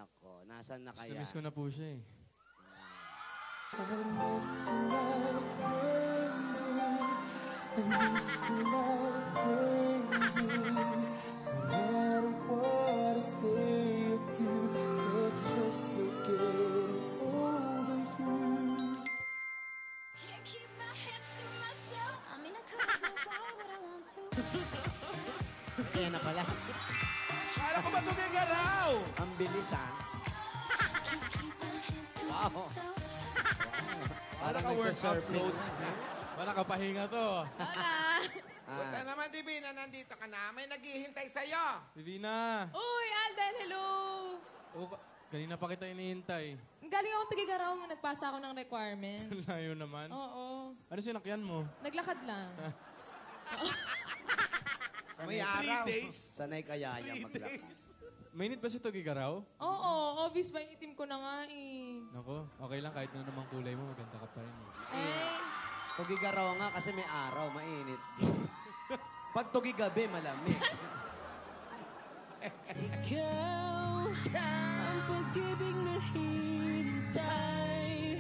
Nako, nasan na Gusto kaya? miss ko na po siya eh. I miss you like crazy. I miss you like crazy. No matter what I say or do, there's just no getting over you. Can't keep my hands to myself. I mean, I could go buy what I want to. Kaya na pala. Para ko ba tumigaraw? Ang bilis, ha? Can't keep my hands to Wow. myself. Para ka workout nagsasurfing. clothes na. Wala kapahinga to. Punta naman, Divina, nandito ka na. May naghihintay sa'yo. Divina! Uy, Alden, hello! Oh, kanina pa kita inihintay. Galing akong Tugigaraw, nagpasa ako ng requirements. Layo naman. Oo. Ano sinakyan mo? Naglakad lang. May araw. 3 days. Sanay kaya niya 3 maglakad. days. Mainit ba si Tugigaraw? Oo, obvious ba itim ko na nga eh. Nako, okay lang kahit na namang kulay mo, maganda ka pa rin. Eh, Tugigaraw nga kasi may araw, mainit. Pag tugigabi, malamig. Ikaw ang pag-ibig na hinintay.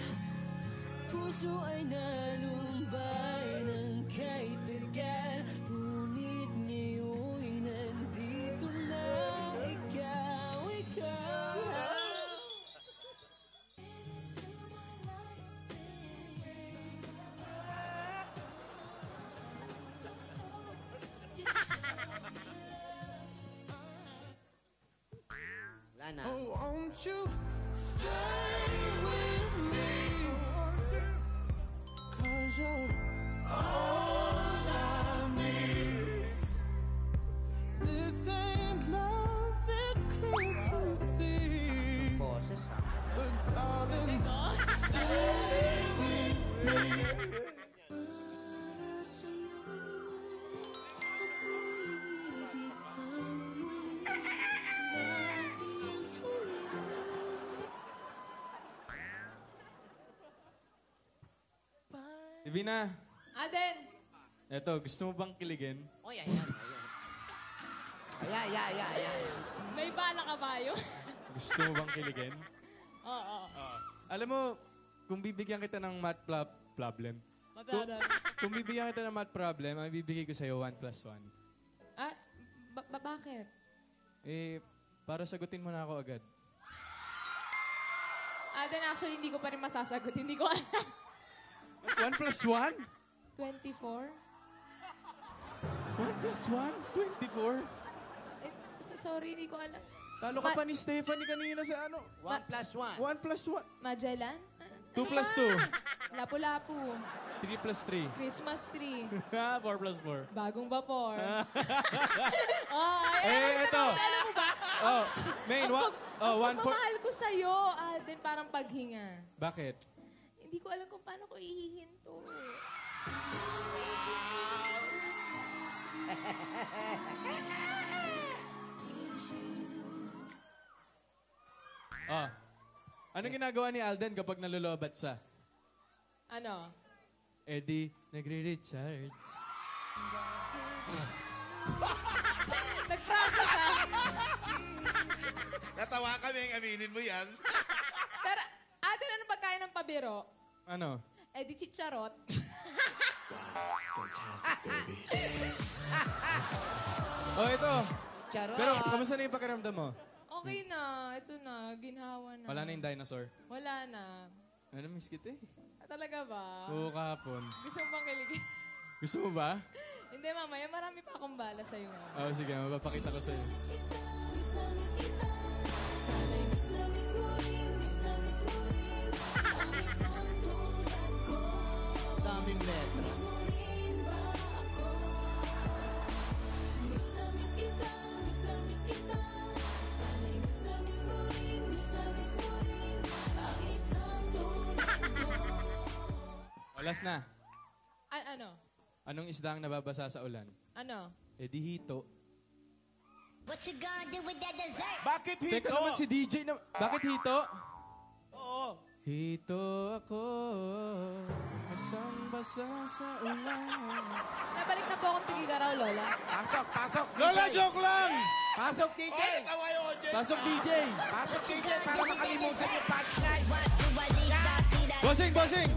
Puso ay nalumbay ng kahit tagal. Ngunit ngayon'y nandito na ikaw, ikaw. Wala na. Oh, won't you stay with me? 'Cause you're all I need. This ain't love, it's clear to see. Boses, ha? But darling, stay with me. Para sa'yo, ako'y ibig ka muli. Dahil sa'yo. Divina! Alden! Eto, gusto mo bang kiligin? Oy, ayan, ayan. Ayan. May bala ka ba yun? Gusto mo bang kiligin? Oo. Alam mo, kung bibigyan kita ng math problem, Matanda. kung bibigyan kita ng math problem, ang bibigay ko sa'yo 1 plus 1. Ah, bakit? Eh, para sagutin mo na ako agad. Alden, actually, hindi ko pa rin masasagot. Hindi ko alam. 1 plus 1? 24? 1 plus 1? 24? Sorry, hindi ko alam. Talo ka pa ni Stephanie kanina sa ano? 1 plus 1. 1 plus 1. Magellan? 2 plus 2. Lapu-lapu. 3 plus 3. Christmas tree. 4 plus 4. Bagong vapor. Ay, Eto. alam mo ba? Oh, main, Ang 1 for... pagmamahal ko sa'yo, Alden, parang paghinga. Bakit? Hindi ko alam kung paano ko ihihinto. Oh. Anong ginagawa ni Alden kapag nalulobat siya? Ano? Eddie, nagre-recharge. Nag-process ka? Natawa kami, aminin mo yan. Pero, Alden, ano pagkain ng pabiro? Ano? Eh, di chicharot. Oh, ito. Charot. Pero, kamusta na yung pakiramdam mo? Okay na. Ito na. Ginhawa na. Wala na yung dinosaur. Wala na. Ano, miss kita eh. Ah, talaga ba? Oo, kahapon. Gusto mo bang kiligin? Gusto mo ba? Hindi, mamaya. Marami pa akong bala sa'yo. Oo, sige. Mapapakita ko sa'yo. Miss kita. Sana'y miss na miss mo rin. Miss na miss mo rin. Ang isang tulad ko. Daming letra. Miss mo rin ba ako? Miss na miss kita. Miss na miss kita. Sana'y miss na miss mo rin. Miss na miss mo rin. Ang isang tulad ko. Olas na. Ano? Anong isda ang nababasa sa ulan? Ano? Eh, di hito. What you gonna do with that dessert? Bakit hito? Teka naman si DJ na... Bakit hito? Oo. Hito ako. Basang-basa sa ulan. Nabalik na po akong tigigaraw, Lola. Pasok, pasok. Lola, DJ. joke lang! Pasok, DJ. Tawa yung audience. Pasok, DJ! Pasok, DJ, para makalimutan yung punchline. Bossing, bossing!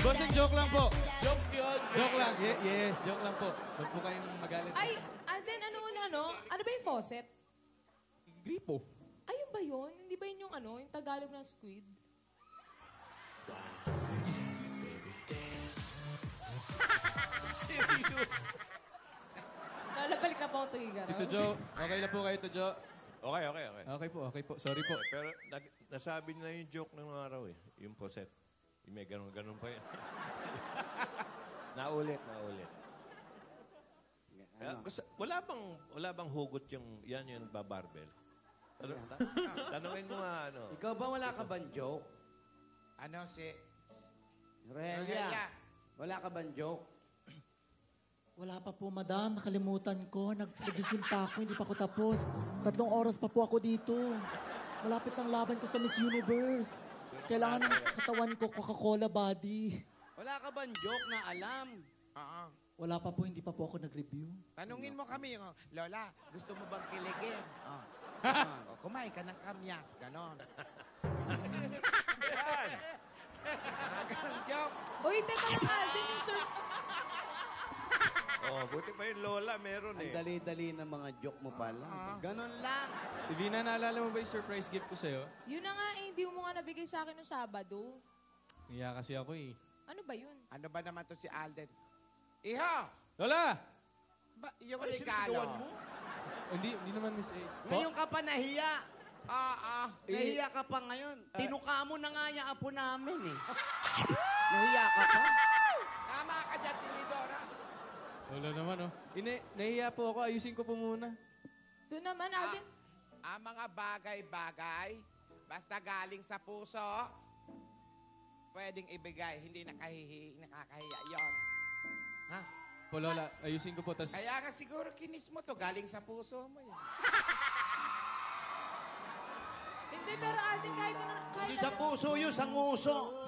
Bossing, joke lang po. Joke yun. Joke lang. Yes, joke lang po. Huwag po kayong magalit. Ay, Alden, ano? Ano ba yung faucet? Gripo. Ayun ba yun? Hindi ba yun yung yung Tagalog ng squid? Lola, balik na po akong tigigaraw. Tito Jo, okay na po kayo, Tito Jo. Okay. Okay po. Sorry po. Pero nasabi niyo na yung joke ng araw eh. Yung poset. Yung may ganun pa yan. naulit. Wala bang hugot yung babarbel? Tanungin mo nga ano. Ikaw ba wala ka bang joke? Ano si... Rogelia, wala ka bang joke? Wala pa po, madam. Nakalimutan ko. Nag-gising pa ako. Hindi pa ako tapos. 3 oras pa po ako dito. Malapit ang laban ko sa Miss Universe. Kailangan ng katawan ko Coca-Cola body. Wala ka bang joke na alam? Oo. Wala pa po. Hindi pa po ako nag-review. Tanungin mo kami, Lola, gusto mo bang kiligin? O, kumain ka ng kamyas, ganon. Ganong joke. Uy, teka lang, Alden, yung sir... Buti pa yung Lola, meron Ang eh. dali-dali ng mga joke mo pala. Ganon lang. Divina, naalala mo ba yung surprise gift ko sa'yo? Yun na nga hindi mo nga nabigay sa akin noong Sabado. Iya kasi ako eh. Ano ba yun? Ano ba naman to si Alden? Iho! Lola! Ba, yung Ay, regalo. sinisigawan mo? Hindi naman, Miss A. Ngayon ka pa nahiya. Nahiya Eh, ka pa ngayon. Tinuka mo na nga yung apo namin eh. Nahiya ka pa? Tama ka dyan, Tinidora. Wala naman, oh. Nahiya po ako. Ayusin ko po muna. Doon naman, Alden. Ang mga bagay-bagay, basta galing sa puso, pwedeng ibigay. Hindi nakakahiya yon. Ha? Po, Lola, ayusin ko po. Tas, Kaya nga siguro kinis mo to, galing sa puso mo yun. Hindi, pero Alden, kahit Hindi sa puso yun, sa nguso.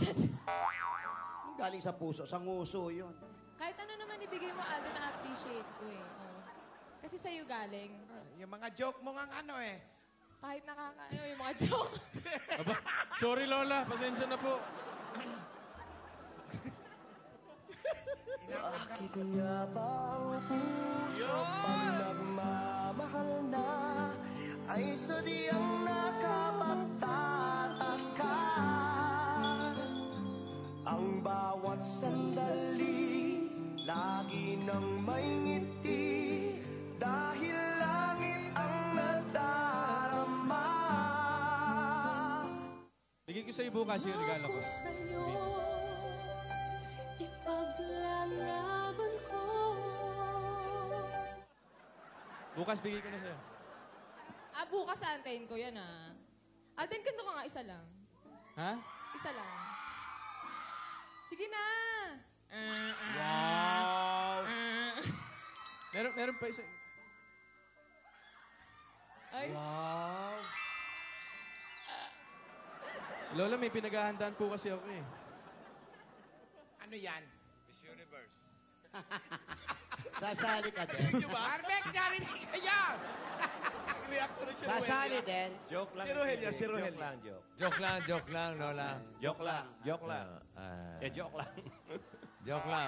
Galing sa puso, sa nguso yun. kahit ano naman ibigay mo, Alden, na-appreciate ko eh. Oo. Kasi sa'yo galing. Yung mga joke mo nga ano eh. Kahit yung mga joke. aba, sorry, Lola. Pasensya na po. Bakit nga ba ang puso pag nagmamahal na ay sadyang nakapagtataka? Ang bawat sandali lagi nang may ngiti dahil langit ang nadarama. Bigay ko sa'yo bukas yung regalo ko. Ipaglalaban ko. Bukas bigay ko na sa'yo. Bukas antayin ko yan Alden, kanto ka nga, isa lang. Ha? Isa lang. Sige na. Wow! Meron pa isa. Ay, Wow! Lola, may pinaghahandaan po kasi ako eh. Ano yan? Miss Universe. Sasali ka din. Perfect, narinig ka yan! React na si Sasali din. Joke lang. Si Rogelia, si Joke Rogelia. lang, joke. Joke lang, Lola. Joke lang. Ah, Joke lang. joke lang.